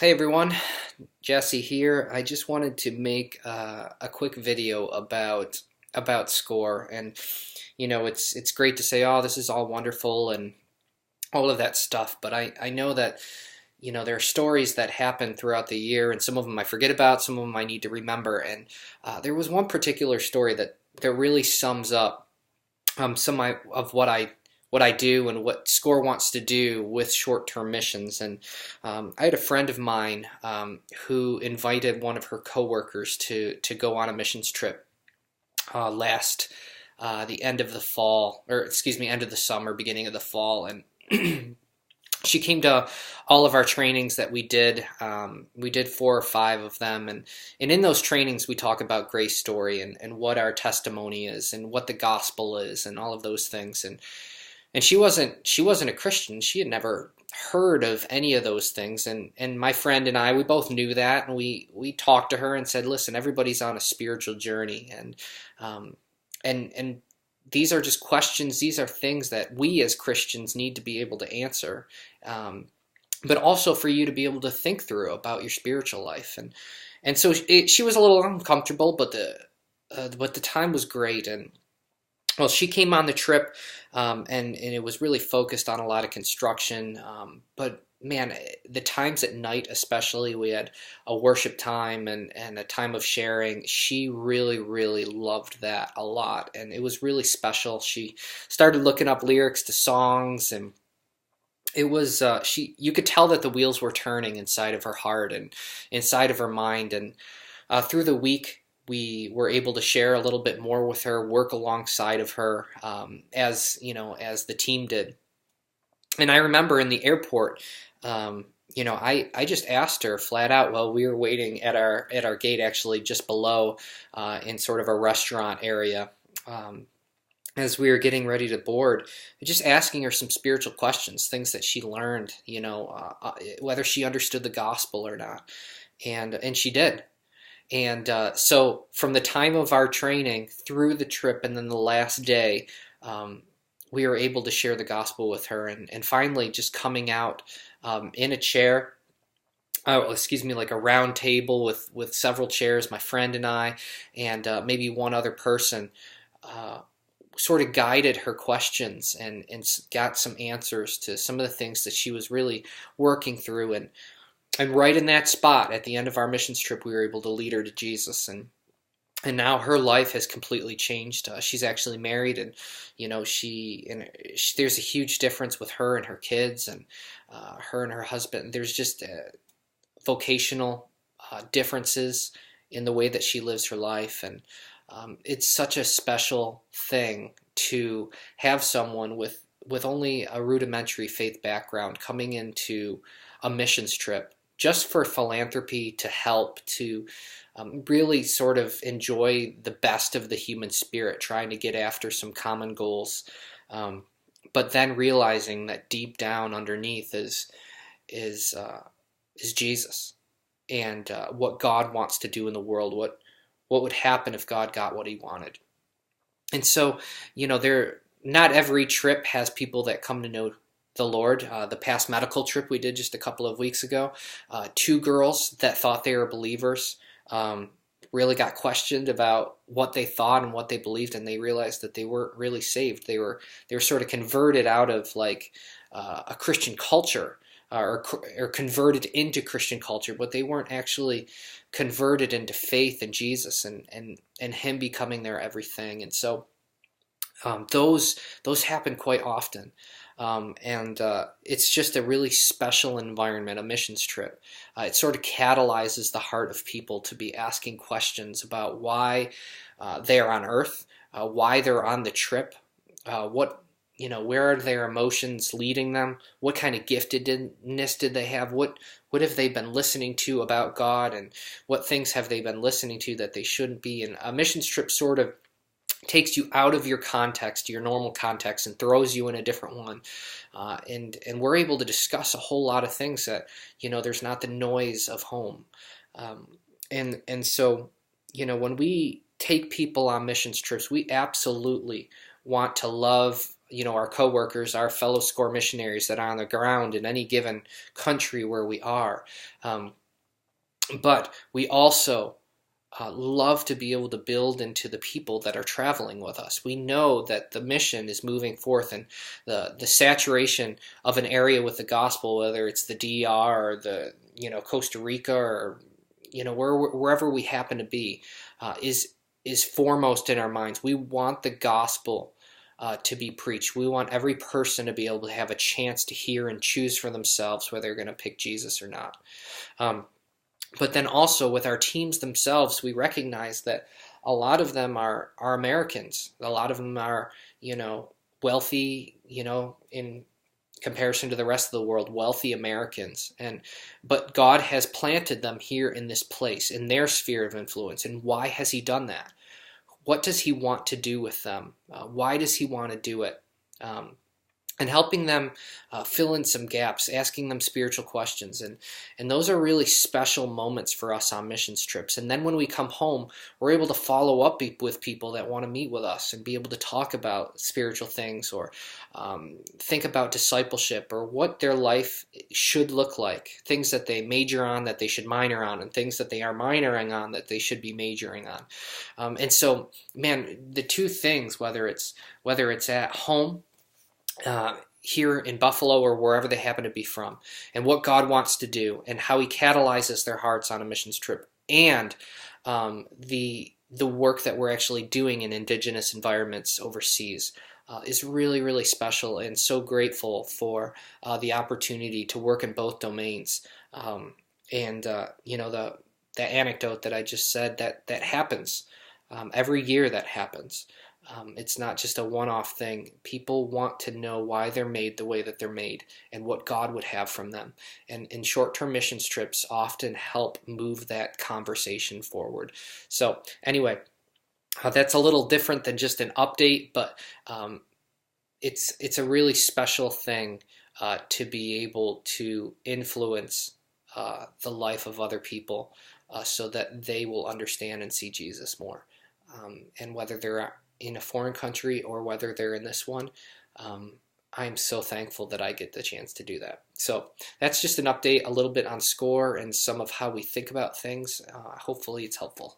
Hey everyone, Jesse here. I just wanted to make a quick video about SCORE, and it's great to say, oh, this is all wonderful and all of that stuff. But I know that there are stories that happen throughout the year, and some of them I forget about, some of them I need to remember. And there was one particular story that really sums up of what I do and what SCORE wants to do with short-term missions. And I had a friend of mine who invited one of her coworkers to go on a missions trip last the end of the fall, or excuse me, end of the summer, beginning of the fall, and she came to all of our trainings that we did. We did 4 or 5 of them, and in those trainings we talk about Grace Story and what our testimony is and what the gospel is and all of those things. And she wasn't a Christian. She had never heard of any of those things. And my friend and I, we both knew that, and we talked to her and said, listen, everybody's on a spiritual journey, um, and these are just questions. These are things that we as Christians need to be able to answer, um, but also for you to be able to think through about your spiritual life. And so she was a little uncomfortable, but the time was great. And well, she came on the trip, and it was really focused on a lot of construction. But man, the times at night, especially, we had a worship time and a time of sharing. She really, really loved that a lot, and it was really special. She started looking up lyrics to songs, and it was you could tell that the wheels were turning inside of her heart and inside of her mind. And through the week, we were able to share a little bit more with her, work alongside of her, as as the team did. And I remember in the airport, I just asked her flat out while we were waiting at our gate, actually just below, in sort of a restaurant area. As we were getting ready to board, just asking her some spiritual questions, things that she learned, whether she understood the gospel or not, and she did. And so from the time of our training through the trip and then the last day, um, we were able to share the gospel with her. And finally just coming out in a chair, excuse me, like a round table with several chairs, my friend and I, and maybe one other person, uh, sort of guided her questions and got some answers to some of the things that she was really working through. And right in that spot at the end of our missions trip, we were able to lead her to Jesus. And now her life has completely changed. She's actually married, and there's a huge difference with her and her kids, and her and her husband. There's just vocational differences in the way that she lives her life. And it's such a special thing to have someone with only a rudimentary faith background coming into a missions trip just for philanthropy, to help, to really sort of enjoy the best of the human spirit, trying to get after some common goals, um, but then realizing that deep down underneath is uh, is Jesus, and what God wants to do in the world, what would happen if God got what He wanted. And so, there, not every trip has people that come to know the Lord. The past medical trip we did just a couple of weeks ago, 2 girls that thought they were believers, um, really got questioned about what they thought and what they believed, and they realized that they weren't really saved. They were sort of converted out of like a Christian culture, or converted into Christian culture, but they weren't actually converted into faith in Jesus and Him becoming their everything. And so those happen quite often. And it's just a really special environment, a missions trip. It sort of catalyzes the heart of people to be asking questions about why they are on Earth, why they're on the trip, where are their emotions leading them, what kind of giftedness did they have, what have they been listening to about God, and what things have they been listening to that they shouldn't be. And a missions trip sort of takes you out of your context, your normal context, and throws you in a different one. And we're able to discuss a whole lot of things that, there's not the noise of home. And so, when we take people on missions trips, we absolutely want to love our coworkers, our fellow SCORE missionaries that are on the ground in any given country where we are. But we also love to be able to build into the people that are traveling with us. We know that the mission is moving forth, and the saturation of an area with the gospel, whether it's the DR or the Costa Rica or wherever we happen to be, is foremost in our minds. We want the gospel to be preached. We want every person to be able to have a chance to hear and choose for themselves whether they're going to pick Jesus or not. But then also with our teams themselves, we recognize that a lot of them are Americans. A lot of them are, wealthy, in comparison to the rest of the world, wealthy Americans. But God has planted them here in this place, in their sphere of influence. And why has he done that? What does he want to do with them? Why does he want to do it? And helping them fill in some gaps, asking them spiritual questions. And those are really special moments for us on missions trips. And then when we come home, we're able to follow up with people that want to meet with us and be able to talk about spiritual things, or think about discipleship, or what their life should look like, things that they major on that they should minor on, and things that they are minoring on that they should be majoring on. And so, man, the two things, whether it's at home, here in Buffalo or wherever they happen to be from, and what God wants to do, and how he catalyzes their hearts on a missions trip, and the work that we're actually doing in indigenous environments overseas is really, really special, and so grateful for the opportunity to work in both domains. The anecdote that I just said, that happens every year. That happens. It's not just a one-off thing. People want to know why they're made the way that they're made and what God would have from them. And short-term missions trips often help move that conversation forward. So anyway, that's a little different than just an update, but it's a really special thing to be able to influence the life of other people so that they will understand and see Jesus more. And whether they're in a foreign country or whether they're in this one, I'm so thankful that I get the chance to do that. So that's just an update, a little bit on SCORE and some of how we think about things. Hopefully it's helpful.